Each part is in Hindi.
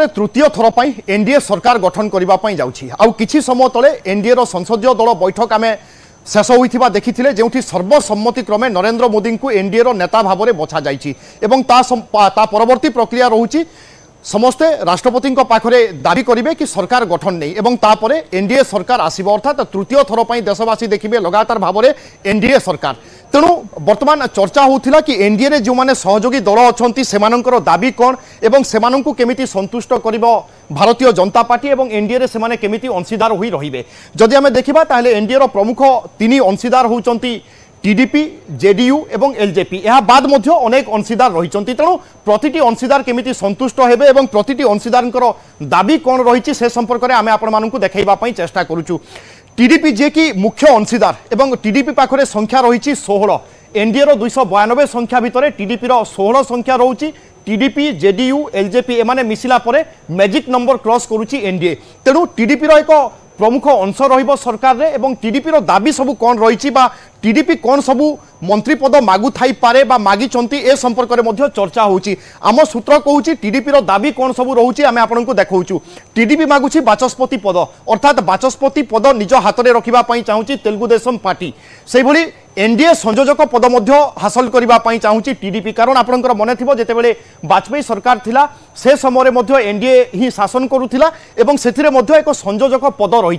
पर तृतीय थर पर एनडीए सरकार गठन करने जाऊँ किसी समय तले एनडीए संसदीय दल बैठक आम शेष होता देखी जो सर्वसम्मति क्रमे नरेंद्र मोदी को एनडीए नेता भाव में बछा जा परवर्ती प्रक्रिया रोचे समस्ते राष्ट्रपति पाखरे दाबी करेंगे कि सरकार गठन नहीं एवं तापर एनडीए सरकार आसब अर्थात तृतीय थर पर देशवासी देखिए लगातार भाव में एनडीए सरकार तेणु वर्तमान चर्चा होता कि एनडीए जो मैंने सहयोगी दल अच्छा से दाबी कौन एवं से केमिति संतुष्ट कर भारतीय जनता पार्टी एवं एनडीए से केमिति अंशीदार हो रही जदि आम देखा ताहले एनडीए प्रमुख तीन अंशीदार होती टीडीपी जेडीयू एवं एलजेपी यह बाद मध्य अनेक अंशीदार रही तेणु प्रति अंशीदार केमिति संतुष्ट हेबे एवं प्रति अंशीदार दाबी कौन रही से संपर्क में आम आपण देखा चेष्टा करूँ टीडीपी जे कि मुख्य अंशीदार एवं टीडीपी पाखरे संख्या रही 16 एनडीए 292 संख्या भितर टीडीपी 16 संख्या रही टीडीपी जेडीयू एलजेपी एमाने मिसिला परे मैजिक नंबर क्रॉस करुच्ची एनडीए तेणु टीडीपी एक प्रमुख अंश रहिबो सरकार रे एवं टीडीपी दाबी सबू कौन रही टीडीपी कौन सबू मंत्री पद मागु थाई पारे बा मागिचंती ए संपर्क में मध्य चर्चा होची आम सूत्र कहूची टीडीपी दाबी कौन सबू रोचे आम आपको देखाऊँ टीडीपी मागुची बाचस्पति पद अर्थात बाचस्पति पद निज हाथ में रखापी चाहूँगी तेलुगुदेशम पार्टी से भली एनडीए संयोजक पद हासिल करने चाहूँगी टीडीपी कारण आपंकर मन थी जितेबाला वाजपेयी सरकार थिला से समय एनडीए ही शासन करुला एवं से एक संयोजक पद रही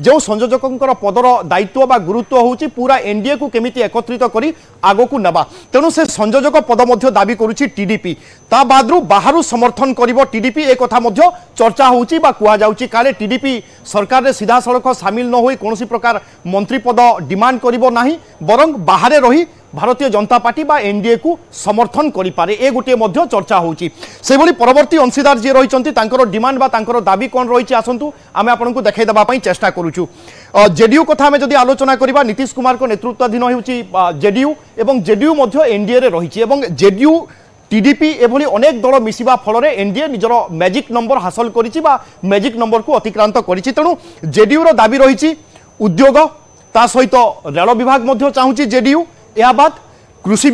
जो संयोजक पदर दायित्व बा गुरुत्व होची पूरा एनडीए को केमिति एकत्रित करी आगो को नबा तेणु से संयोजक पद दाबी करुच्ची टीडीपी ता बादरू बाहरु समर्थन करिवो टीडीपी एक कथा मध्य चर्चा होची बा कुआ जाउची काले टीडीपी सरकार रे सीधा सड़क सामिल न होई कोनोसी प्रकार मंत्री पद डिमांड करिवो नाही बरं बाहरे रही भारतीय जनता पार्टी बा एनडीए को समर्थन करि पारे ए गोटे मध्य चर्चा होची से भली परवर्ती अंशीदार जे रहिचंती तांकर डिमांड बा तांकर दाबी कोन रहिची आसंतु आमे आपनकु देखाइ दबा पई चेष्टा करूछु जेडीयू कथा आमे जदि आलोचना करिबा नीतीश कुमार को नेतृत्वाधीन होउची जेडीयू एवं जेडीयू मध्य एनडीए रे रहिची एवं जेडीयू टीडीपी एभली अनेक दल मिसिबा फल एनडीए निजर मैजिक नंबर हासिल करिची बा मैजिक नंबर को अतिक्रांत करिची तेणु जेडीयू रो दाबी रहिची उद्योग ता सहित रेल विभाग मध्य चाहूँगी जेडीयू या बाद कृषि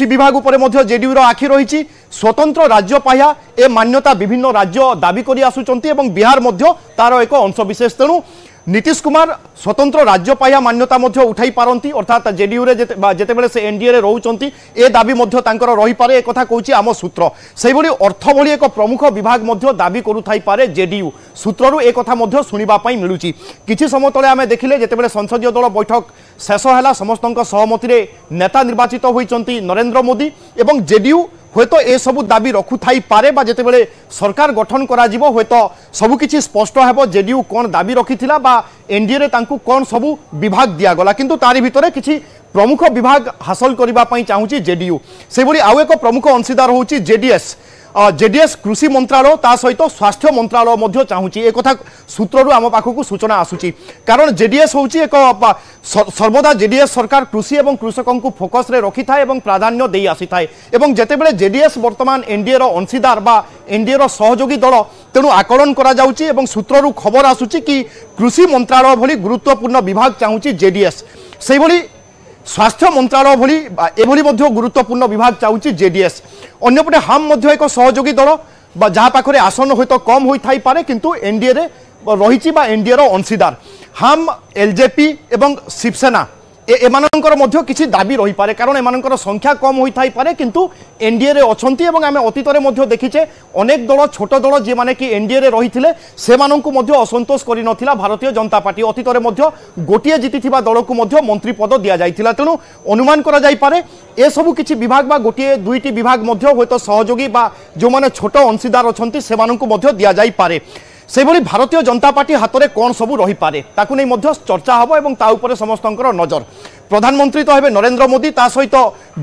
विभाग उपर मध्य जेडीयू आखि रही स्वतंत्र राज्य पाह्या ए मान्यता विभिन्न राज्य दाबी करी आसुचंती एवं बिहार मध्य तार एक अंश विशेष तेणु नीतीश कुमार स्वतंत्र राज्य पाह्या मान्यता मध्य उठाई पारंती अर्थात जेडीयू रे जेतेबेले से एनडीए रे रहउचंती ए दाबी मध्य तांकर रही पारे एक कथा कहूची आम सूत्र सेहि भली अर्थ भली एक प्रमुख विभाग मध्य दाबी करुथाई पारे जेडीयू सूत्ररू एक कथा मध्य सुनिबा पई मिलुची किछि समय तले आमे देखिले जेतेबेले संसदीय दल बैठक शेष हैला समस्तक सहमति रे नेता निर्वाचित होइचंती नरेंद्र मोदी एवं जेडीयू हयतो ए सबु दाबी रखुथाई पारे बा जेतेबेले सरकार गठन करा जिवो हयतो सबु किछि स्पष्ट हेबो जेडीयू कोन दाबी रखिथिला बा एनडीए रे तांकु कोन सबु विभाग दिया गला किंतु तारि भितरे किछि प्रमुख विभाग हासिल करिबा पई चाहूची जेडीयू से भली आउ एक प्रमुख अंशीदार होची जेडीएस कृषि मंत्रालय ता सहित स्वास्थ्य मंत्रालय मध्य चाहूची एक कथा सूत्ररू आम पाखकु सूचना आसुची कारण जेडीएस होची एक सर्वदा जेडीएस सरकार कृषि एवं कृषकों को फोकस रे रखि थाए एवं प्राधान्य देई आसी थाए एवं जेतेबेले जेडीएस वर्तमान एनडीए रो अंशीदार बा एनडीए रो सहयोगी दल तेणु आकलन करा जाउची एवं सूत्ररू खबर आसुची कि कृषि मंत्रालय भली गुरुत्वपूर्ण विभाग चाहूची जेडीएस से भली स्वास्थ्य मंत्रालय भली एभली मध्य गुरुत्वपूर्ण विभाग चाहूची जेडीएस अन्यपटे हाम मध्य एक सहयोगी दल जहाँ पाखरे आसन हयतो कम होई थाई पारे किंतु एनडीए रे रहिची बा एनडीए रो अंशीदार हाम एलजेपी एवं शिवसेना एमानंकर मध्य किछि दाबी रही पारे कारण एमानंकर संख्या कम होई थाई पारे किंतु एनडीए रे अछंती एवं आमे अतीत रे मध्य देखिचे अनेक दल छोट दल जे माने कि एनडीए रे रहिथिले से माननकु मध्य असंतोष करि नथिला भारतीय जनता पार्टी अतीत रे मध्य गोटिए जितिथिबा दल को मध्य मंत्री पद दिया जाइथिला तेणु अनुमान करा जाई पारे ए सबु किछि विभाग बा गोटिए दुईटी विभाग मध्य होयतो सहयोगी बा जो माने छोट अंशीदार अछंती से माननकु मध्य दिया जाई पारे से भली भारतीय जनता पार्टी हाथ में कौन सबू रही पारे ताकु नहीं मध्य चर्चा हम और ता उपरे समस्तंकर नजर प्रधानमंत्री तो हेबे नरेंद्र मोदी ता सहित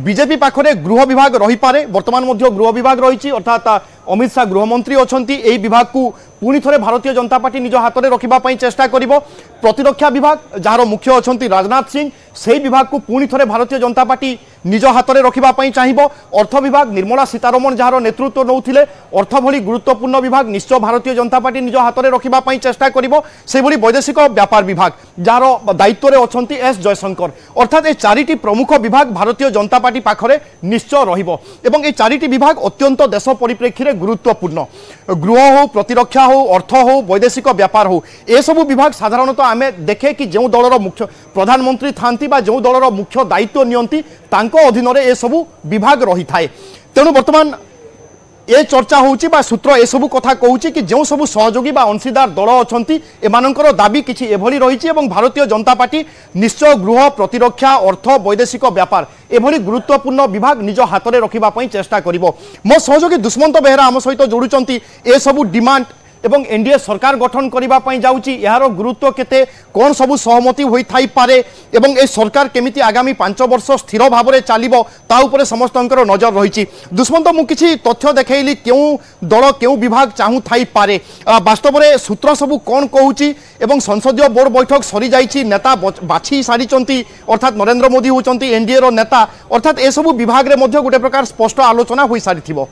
बीजेपी पाखरे गृह विभाग रही पारे वर्तमान मध्य गृह विभाग रही अर्थात अमित शाह गृहमंत्री अछंती एई विभाग को पुणी थरे भारतीय जनता पार्टी निज हाथ में रखिबा पई चेष्टा करिवो प्रतिरक्षा विभाग जार मुख्य अछंती राजनाथ सिंह सेई विभाग को पुणी थरे भारतीय जनता पार्टी निज हाथ में रखापी चाहिए। अर्थ विभाग निर्मला सीतारमण जार नेतृत्व नौथिले अर्थ भली गुरुत्वपूर्ण विभाग निश्चय भारतीय जनता पार्टी निज हाथ में रखापी चेष्टा करिवो। सेभली वैदेशिक व्यापार विभाग जार दायित्व में अच्छा एस जयशंकर अर्थात ये चारिटी प्रमुख विभाग भारतीय जनता पार्टी पाखरे निश्चय रहिबो एवं ये चारिटी विभाग अत्यंत देश परिप्रेक्षी में गुरुत्वपूर्ण। गृह हो, प्रतिरक्षा हो, अर्थ हो, वैदेशिक व्यापार हो, ए सबु विभाग साधारणतः आम देखे कि जो दलर मुख्य प्रधानमंत्री थांती बा जो दलर मुख्य दायित्व नियंती तांको अधीन रे ए सबु विभाग रही थाए। तेणु वर्तमान ए चर्चा होउची बा सूत्र ए सबु कथा कहूची कि जो सबु सहयोगी बा अंशीदार दल अछंती एमानकर दाबी किछि एभली रहिछि एवं भारतीय जनता पार्टी निश्चय गृह, प्रतिरक्षा, अर्थ, वैदेशिक व्यापार एभली गुरुत्वपूर्ण विभाग निज हाथ में रखिबा पई चेष्टा करिवो। मो सहयोगी दुष्मंत बेहरा आम सहित जोड़ुचंती ए सबु डिमांड एवं एनडीए सरकार गठन करने जाउची यार गुरुत्व केते कौन सबु सहमति होई थाई पारे एवं ए सरकार केमिति आगामी 5 वर्ष स्थिर भाव में चलिबो ता उपरे समस्तंकर नजर रही। दुष्मंत मु किछि तथ्य देखैली क्यों दल क्यों विभाग चाहू थाई पारे वास्तव में सूत्र सबु कौन कहूची एवं संसदीय बोर्ड बैठक सरी जाइछि नेता बाछि सारिचंती अर्थात नरेंद्र मोदी होचंती एनडीए रो नेता अर्थात ए सबु विभाग रे मध्य गोटे प्रकार स्पष्ट आलोचना होई सारिथिबो।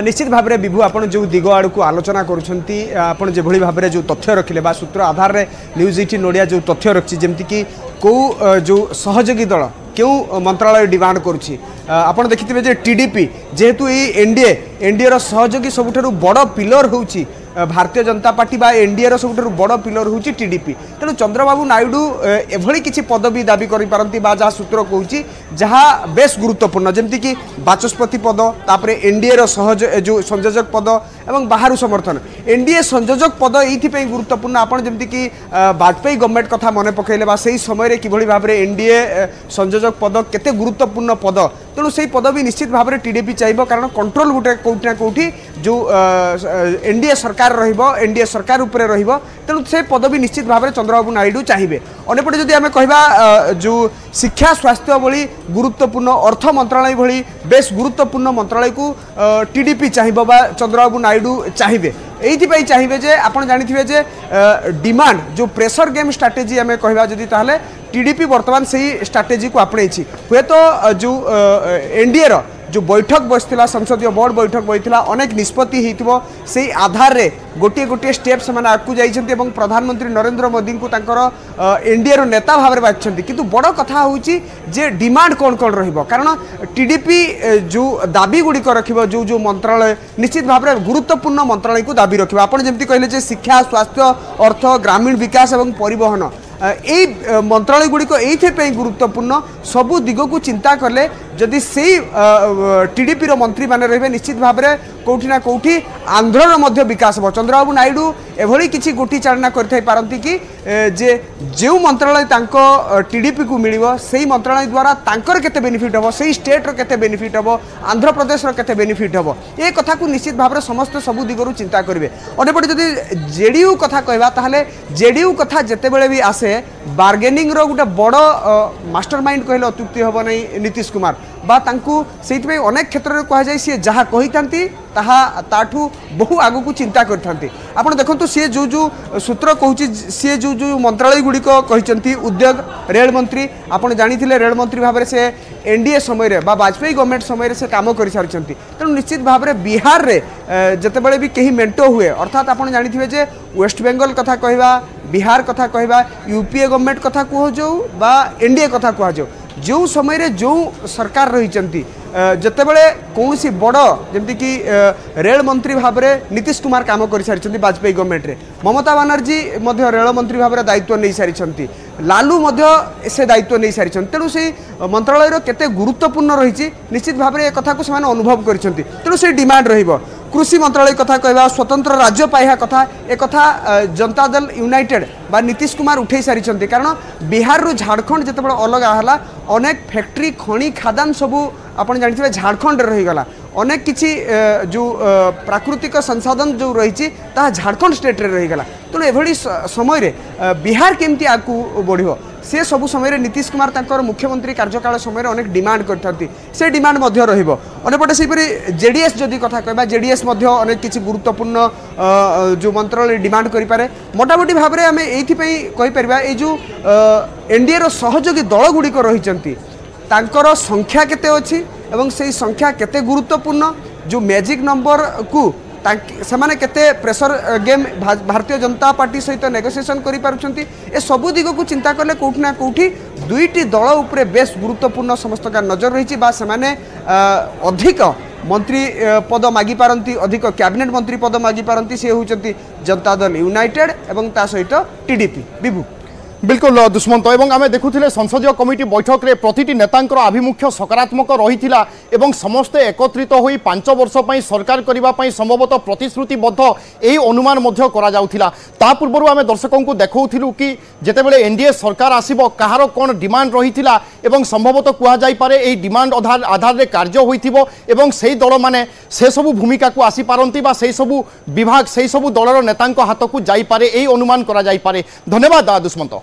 निश्चित भाव में विभु आप जो दिग आड़ को आलोचना कर जो भाव में जो तथ्य रखिले बा सूत्र आधार में न्यूज 18 ओडिया जो तथ्य रखी जमती कि कौ जो सहयोगी दल क्यों मंत्रालय डिमांड करुच्ची आप देखिए जे टीडीपी जेहेतु एनडीए सहयोगी सबुठ बड़ पिलर होउची भारतीय जनता पार्टी बा एनडीए सबुठ बड़ पिलर होउची टीडीपी। तेणु चंद्रबाबू नायडू एभली किसी पदवी दाबी करिपारंती बा जहाँ सूत्र कहूची जहाँ बेस गुरुत्वपूर्ण जमती कि बाचस्पति पद तापर एनडीए जो संयोजक पद एवं बाहर समर्थन एनडीए संयोजक पद ये गुरुत्वपूर्ण। आपड़ जमती कि वाजपेयी गवर्नमेंट कथा मन पकड़े बा से समय किभली भाव में एनडीए संयोजक पद केते गुरुत्वपूर्ण पद तेणु से पद भी निश्चित भाव में टीडीपी चाहिए कारण कंट्रोल गोटे कौटी ना कौटी जो एनडीए सरकार रहिबो एनडीए सरकार उपरे रहिबो तेणु से पद भी निश्चित भाव में चंद्रबाबू नायडू चाहिए। अन्यपटे जदि आम कहबा जो शिक्षा स्वास्थ्य भली गुरुत्वपूर्ण अर्थ मंत्रालय भली बेस गुरुत्वपूर्ण मंत्रालय को टीडीपी चाहिए बा चंद्रबाबू नायडू चाहिए एइथिपाई चाहिए जे आपण जानिथिबे जे डिमांड जो प्रेशर गेम स्ट्राटेजी आम कहबा जदि ताहले टीडीपी वर्तमान से स्ट्राटेजी को आपणेछि हुए तो जो एनडीए रो जो बैठक बसला संसदीय बोर्ड बैठक बसला अनेक निष्पत्ति होइथिबो से आधार रे गोटे गोटे स्टेप से आगू जाइछन्ति एवं प्रधानमंत्री नरेंद्र मोदी को तांकर एनडीए रो नेता भाव में बाछन्ति किंतु बड़ कथा होउछि जे डिमांड कोन कोन रहिबो कारण टीडीपी जो दाबी गुडी को रखिबो जो जो मंत्रालय निश्चित भाव में गुरुत्वपूर्ण मंत्रालय को दाबी रखिबो। आपण जेमति कहले जे शिक्षा स्वास्थ्य अर्थ ग्रामीण विकास एवं परिवहन यही मंत्रालय गुड़िक ये गुरुत्वपूर्ण सबू दिग को चिंता कले जदि से टीडीपी रो मंत्री माने रहे निश्चित भाव में कौटी ना कौटी आंध्र मध्य विकास हो। चंद्रबाबू नायडू एभली किसी गोटी चालना करथाई कि जे जो मंत्रालय तांको टीडीपी को मिलिबो सेही मंत्रालय द्वारा तांकर केते बेनिफिट हो सेही स्टेट रो केते बेनिफिट हो आंध्र प्रदेश रो केते बेनिफिट हो ए कथा को निश्चित भाव में समस्त सबू दिगरु चिंता करेंगे। अन्यपटे जदि जेडीयू कथा कहबा ताहले जेडीयू कथा जेते बेले भी आसे बार्गेनिंग रो गोटे बड़ मास्टरमाइंड कहले अत्युक्ति हम नहीं नीतीश कुमार बा तांकु सेइतबे अनेक क्षेत्र में कह जाय सी जहाँ कही ताहा ताठू बहु आगु को चिंता करथांती। आपण देखंतु सी जो जो सूत्र कहूची सी जो जो मंत्रालय गुड़िक कहते उद्योग रेल मंत्री आपण जानिथिले रेल मंत्री भाव में से एनडीए समय रे बा वाजपेयी गवर्नमेंट समय रे से काम कर सारिछंती। तेणु निश्चित भाव में बिहार रे जतेबेले भी कहीं मेंटो हुए अर्थात आपण जानिथिबे जे वेस्ट बेंगल कथा कहबा बिहार कथा कहबा यूपीए गवर्नमेंट कथा कह जो बा एनडीए कथा कह जो जो समय रे जो सरकार रही जितेबले कौन सी बड़ जमती कि रेल मंत्री भाव में नीतीश कुमार काम कर सारी वाजपेयी गवर्नमेंट रे ममता बानर्जी रेल मंत्री भाव में दायित्व नहीं सारी लालू से दायित्व नहीं सारी तेणु से मंत्रालय केते गुरुत्वपूर्ण रही निश्चित भाव में एक कथा को अनुभव कर तेणु से डिमांड रहिबो। कृषि मंत्रालय कथा कहबा स्वतंत्र राज्य पाइबा कथा एक कथा जनता दल यूनाइटेड बा नीतीश कुमार उठे सारी कारण बिहार रु झारखंड जिते अलग है अनेक फैक्ट्री खनि खादान सबू आप जानते झारखंड रहीगला अनेक किसी जो प्राकृतिक संसाधन जो रही झारखंड स्टेट रे रहीगला तेणु एभली समय रे बिहार केमती आगू बढ़ो से सब समय नीतीश कुमार तांकर मुख्यमंत्री कार्यकाल समय अनेक डिमांड करथांती से डिमांड मध्य रहिबो। अन्यपटे सेपरि जेडीएस जदि कथा कहबा जेडीएस मध्य अनेक किसी गुरुत्वपूर्ण जो मंत्रालय डिमांड करि पारे मोटामोटी भाव में आम ये कहि परिबा ए जो एनडीए रो सहयोगी दल गुड़िक रही तांकर संख्या केते अछि एवं से संख्या केते गुरुत्वपूर्ण जो मैजिक नंबर को सेमाने केते pressure game Bharatiya Janata party सहित नेगोसिएशन करि पारुछंती ए सबु दिग को चिंता करले कोठी ना कोठी दुईटी दल उपरे बेस गुरुत्वपूर्ण समस्त का नजर रही बा सेमाने अधिक मंत्री पद मागी पारंती अधिक कैबिनेट मंत्री पद मागी पारंती से होचंती जनता दल यूनाइटेड एवं ता सहित टीडीपी विभू बिल्कुल दुष्मंत एवं आम देखुले संसदीय कमिटी बैठक में प्रतिटी नेतांकर आभिमुख्य सकारात्मक रही एवं समस्ते एकत्रित होई 5 वर्ष पई सरकार करने संभवतः प्रतिश्रुतिबद्ध यही अनुमान ता पूर्व आम दर्शकों को देखौथिलु कि जेतेबेले एनडीए सरकार आसीबो कहार कोन डिमांड रही एवं संभवतः कहुपर यही डिमांड आधार में कार्य होइथिबो एवं सेही दल माने से सबु भूमिका को आसी पारंती बा सेही सबु विभाग सेही सबु दलर नेतांक हाथ को जाई पारे यही अनुमान करा जाई पारे। धन्यवाद दुष्मंत।